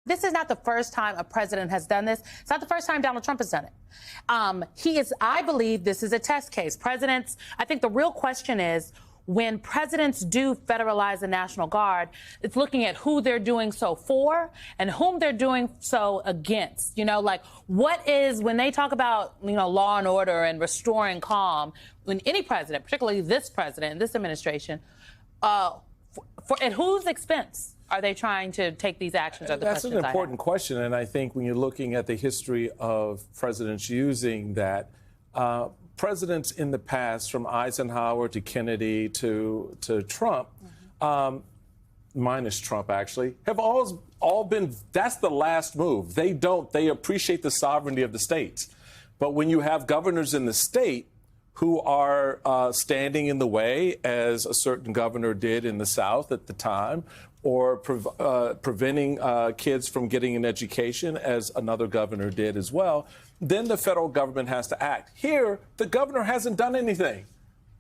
this is not the first time a president has done this. It's not the first time Donald Trump has done it. I believe this is a test case. I think the real question is, when presidents do federalize the National Guard, it's looking at who they're doing so for and whom they're doing so against. When they talk about, law and order and restoring calm, when any president, particularly this president, this administration, at whose expense are they trying to take these actions? That's an important question, and I think when you're looking at the history of presidents using that, presidents in the past, from Eisenhower to Kennedy to Trump, minus Trump actually, have all been, that's the last move. They appreciate the sovereignty of the states. But when you have governors in the state who are standing in the way, as a certain governor did in the South at the time, or preventing kids from getting an education, as another governor did as well, then the federal government has to act. Here, the governor hasn't done anything.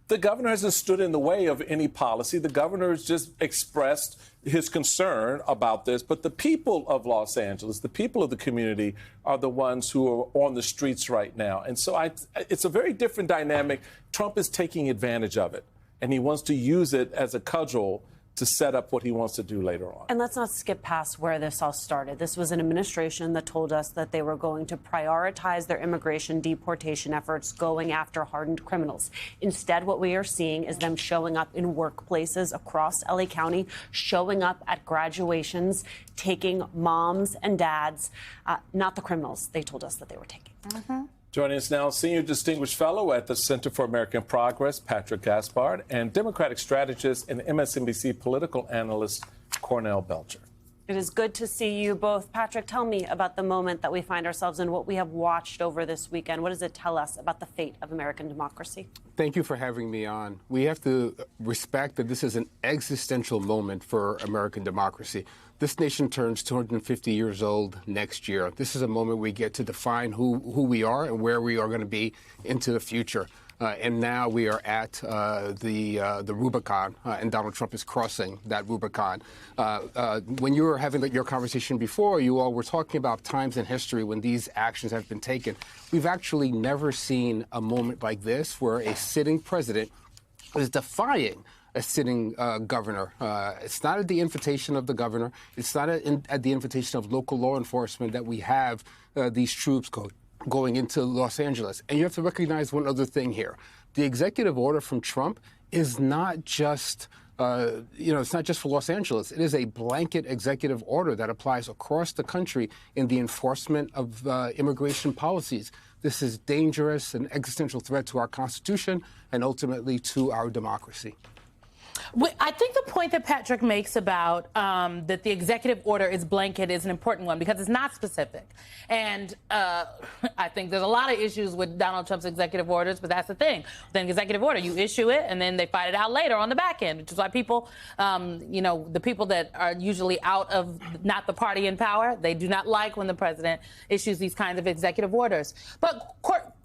The governor hasn't stood in the way of any policy. The governor has just expressed his concern about this. But the people of Los Angeles, the people of the community, are the ones who are on the streets right now. And so it's a very different dynamic. Trump is taking advantage of it, and he wants to use it as a cudgel to set up what he wants to do later on. And let's not skip past where this all started. This was an administration that told us that they were going to prioritize their immigration deportation efforts, going after hardened criminals. Instead, what we are seeing is them showing up in workplaces across LA County, showing up at graduations, taking moms and dads, not the criminals they told us that they were taking. Joining us now, Senior Distinguished Fellow at the Center for American Progress, Patrick Gaspard, and Democratic strategist and MSNBC political analyst, Cornell Belcher. It is good to see you both. Patrick, tell me about the moment that we find ourselves in, what we have watched over this weekend. What does it tell us about the fate of American democracy? Thank you for having me on. We have to respect that this is an existential moment for American democracy. This nation turns 250 years old next year. This is a moment we get to define who we are and where we are going to be into the future. And now we are at the Rubicon, and Donald Trump is crossing that Rubicon. When you were having your conversation before, you all were talking about times in history when these actions have been taken. We've actually never seen a moment like this where a sitting president is defying a sitting governor. It's not at the invitation of the governor. It's not at the invitation of local law enforcement that we have these troops going into Los Angeles. And you have to recognize one other thing here. The executive order from Trump is not just, it's not just for Los Angeles. It is a blanket executive order that applies across the country in the enforcement of immigration policies. This is dangerous, an existential threat to our Constitution and ultimately to our democracy. I think the point that Patrick makes about that the executive order is blanket is an important one because it's not specific. And I think there's a lot of issues with Donald Trump's executive orders, but that's the thing. With an executive order, you issue it and then they fight it out later on the back end, which is why people, the people that are usually out of not the party in power, they do not like when the president issues these kinds of executive orders. But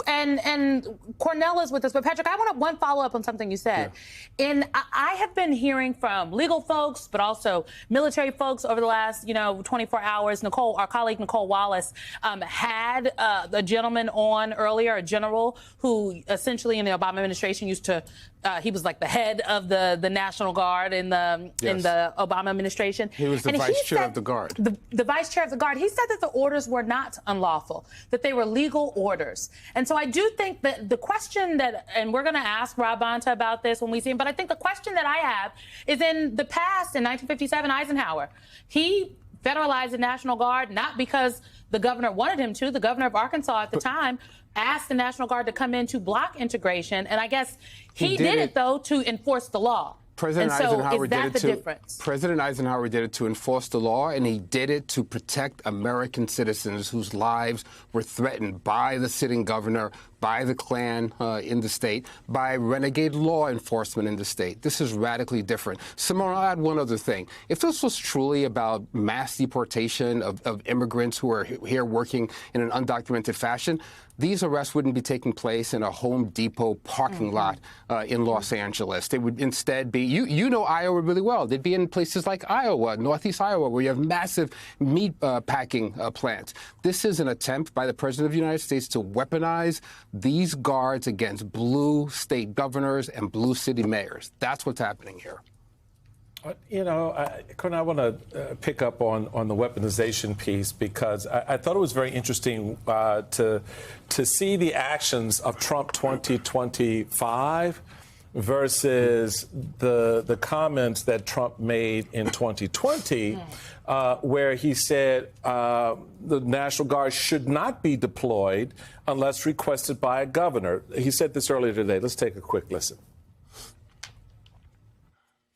and Cornell is with us. But Patrick, I want one follow-up on something you said. Yeah. I have been hearing from legal folks, but also military folks over the last, 24 hours. Our colleague Nicole Wallace had a gentleman on earlier, a general who essentially in the Obama administration used to, he was like the head of the National Guard in the Obama administration. He was the vice chair of the Guard. The vice chair of the Guard. He said that the orders were not unlawful, that they were legal orders. And so I do think that the question that, and we're going to ask Rob Bonta about this when we see him, but I think the question that I have is in the past, in 1957, Eisenhower, he federalized the National Guard, not because the governor wanted him to. The governor of Arkansas at the time asked the National Guard to come in to block integration. And I guess he did it, though, to enforce the law. President Eisenhower did it to enforce the law, and he did it to protect American citizens whose lives were threatened by the sitting governor, by the Klan in the state, by renegade law enforcement in the state. This is radically different. Simone, I'll add one other thing. If this was truly about mass deportation of immigrants who are here working in an undocumented fashion, these arrests wouldn't be taking place in a Home Depot parking lot in Los Angeles. They would instead be, you know Iowa really well. They'd be in places like Iowa, Northeast Iowa, where you have massive meat packing plants. This is an attempt by the President of the United States to weaponize these guards against blue state governors and blue city mayors. That's what's happening here. You know, Corinne, I want to pick up on the weaponization piece because I thought it was very interesting to see the actions of Trump 2025 versus the comments that Trump made in 2020, where he said the National Guard should not be deployed unless requested by a governor. He said this earlier today. Let's take a quick listen.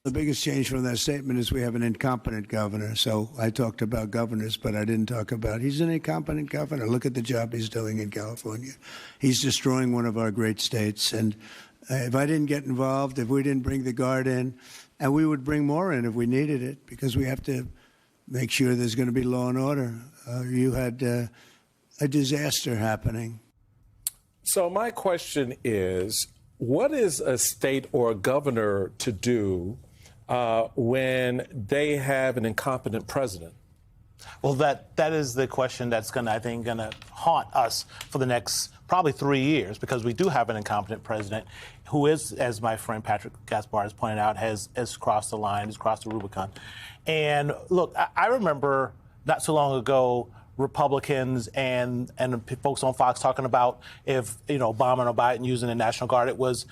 The biggest change from that statement is we have an incompetent governor. So I talked about governors, but I didn't talk about he's an incompetent governor. Look at the job he's doing in California. He's destroying one of our great states. And if I didn't get involved, if we didn't bring the Guard in, and we would bring more in if we needed it, because we have to make sure there's going to be law and order. You had a disaster happening. So my question is, what is a state or a governor to do when they have an incompetent president? Well, that is the question that's going to haunt us for the next probably 3 years, because we do have an incompetent president who is, as my friend Patrick Gaspar has pointed out, has crossed the line, has crossed the Rubicon. And look, I remember not so long ago Republicans and folks on Fox talking about if Obama and Biden using the National Guard, it was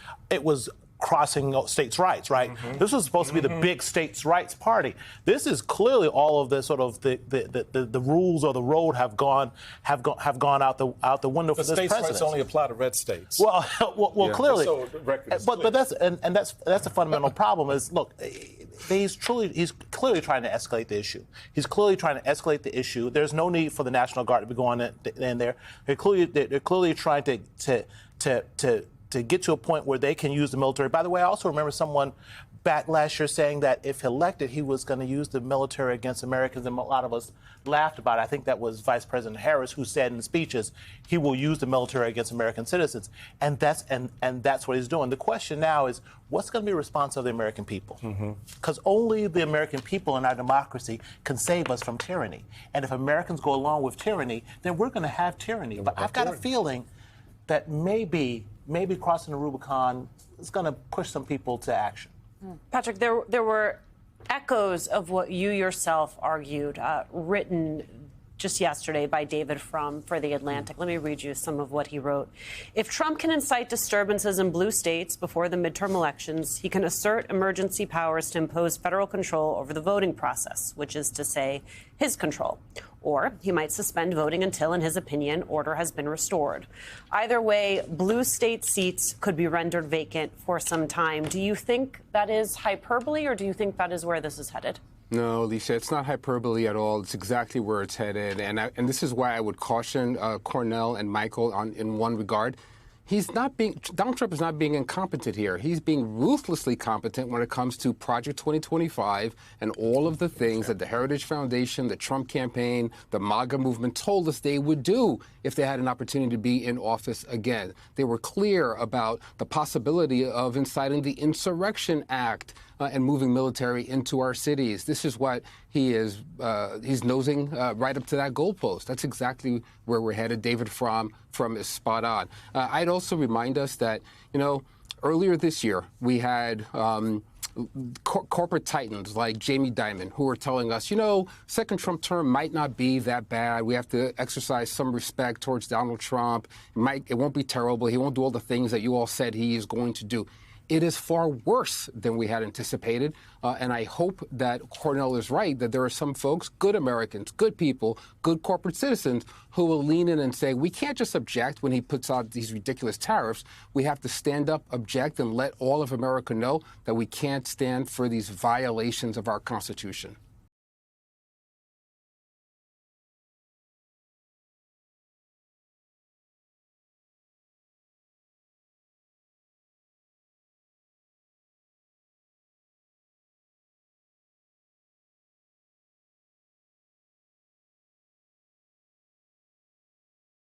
crossing states' rights, right? Mm-hmm. This was supposed to be the big states' rights party. This is clearly all of the sort of the rules or the road have gone out the window for this president. States' rights only apply to red states. Well, yeah, clearly. But that's the fundamental problem. Is look, he's clearly trying to escalate the issue. He's clearly trying to escalate the issue. There's no need for the National Guard to be going in there. They're clearly trying to get to a point where they can use the military. By the way, I also remember someone back last year saying that if elected, he was going to use the military against Americans, and a lot of us laughed about it. I think that was Vice President Harris who said in speeches he will use the military against American citizens, and that's what he's doing. The question now is, what's going to be the response of the American people? Because only the American people in our democracy can save us from tyranny. And if Americans go along with tyranny, then we're going to have tyranny. But I've got a feeling that maybe crossing the Rubicon is going to push some people to action. Patrick, there were echoes of what you yourself argued, written just yesterday by David Frum for The Atlantic. Let me read you some of what he wrote. If Trump can incite disturbances in blue states before the midterm elections, he can assert emergency powers to impose federal control over the voting process, which is to say, his control. Or he might suspend voting until, in his opinion, order has been restored. Either way, blue state seats could be rendered vacant for some time. Do you think that is hyperbole, or do you think that is where this is headed? No, Lisa, it's not hyperbole at all. It's exactly where it's headed. And this is why I would caution Cornell and Michael in one regard. Donald Trump is not being incompetent here. He's being ruthlessly competent when it comes to Project 2025 and all of the things that the Heritage Foundation, the Trump campaign, the MAGA movement told us they would do if they had an opportunity to be in office again. They were clear about the possibility of inciting the Insurrection Act and moving military into our cities. This is what he is. He's nosing right up to that goalpost. That's exactly where we're headed. David Frum is spot on. I'd also remind us that, earlier this year we had corporate titans like Jamie Dimon who were telling us, second Trump term might not be that bad. We have to exercise some respect towards Donald Trump. It won't be terrible. He won't do all the things that you all said he is going to do. It is far worse than we had anticipated, and I hope that Cornell is right, that there are some folks, good Americans, good people, good corporate citizens, who will lean in and say, we can't just object when he puts out these ridiculous tariffs. We have to stand up, object, and let all of America know that we can't stand for these violations of our Constitution.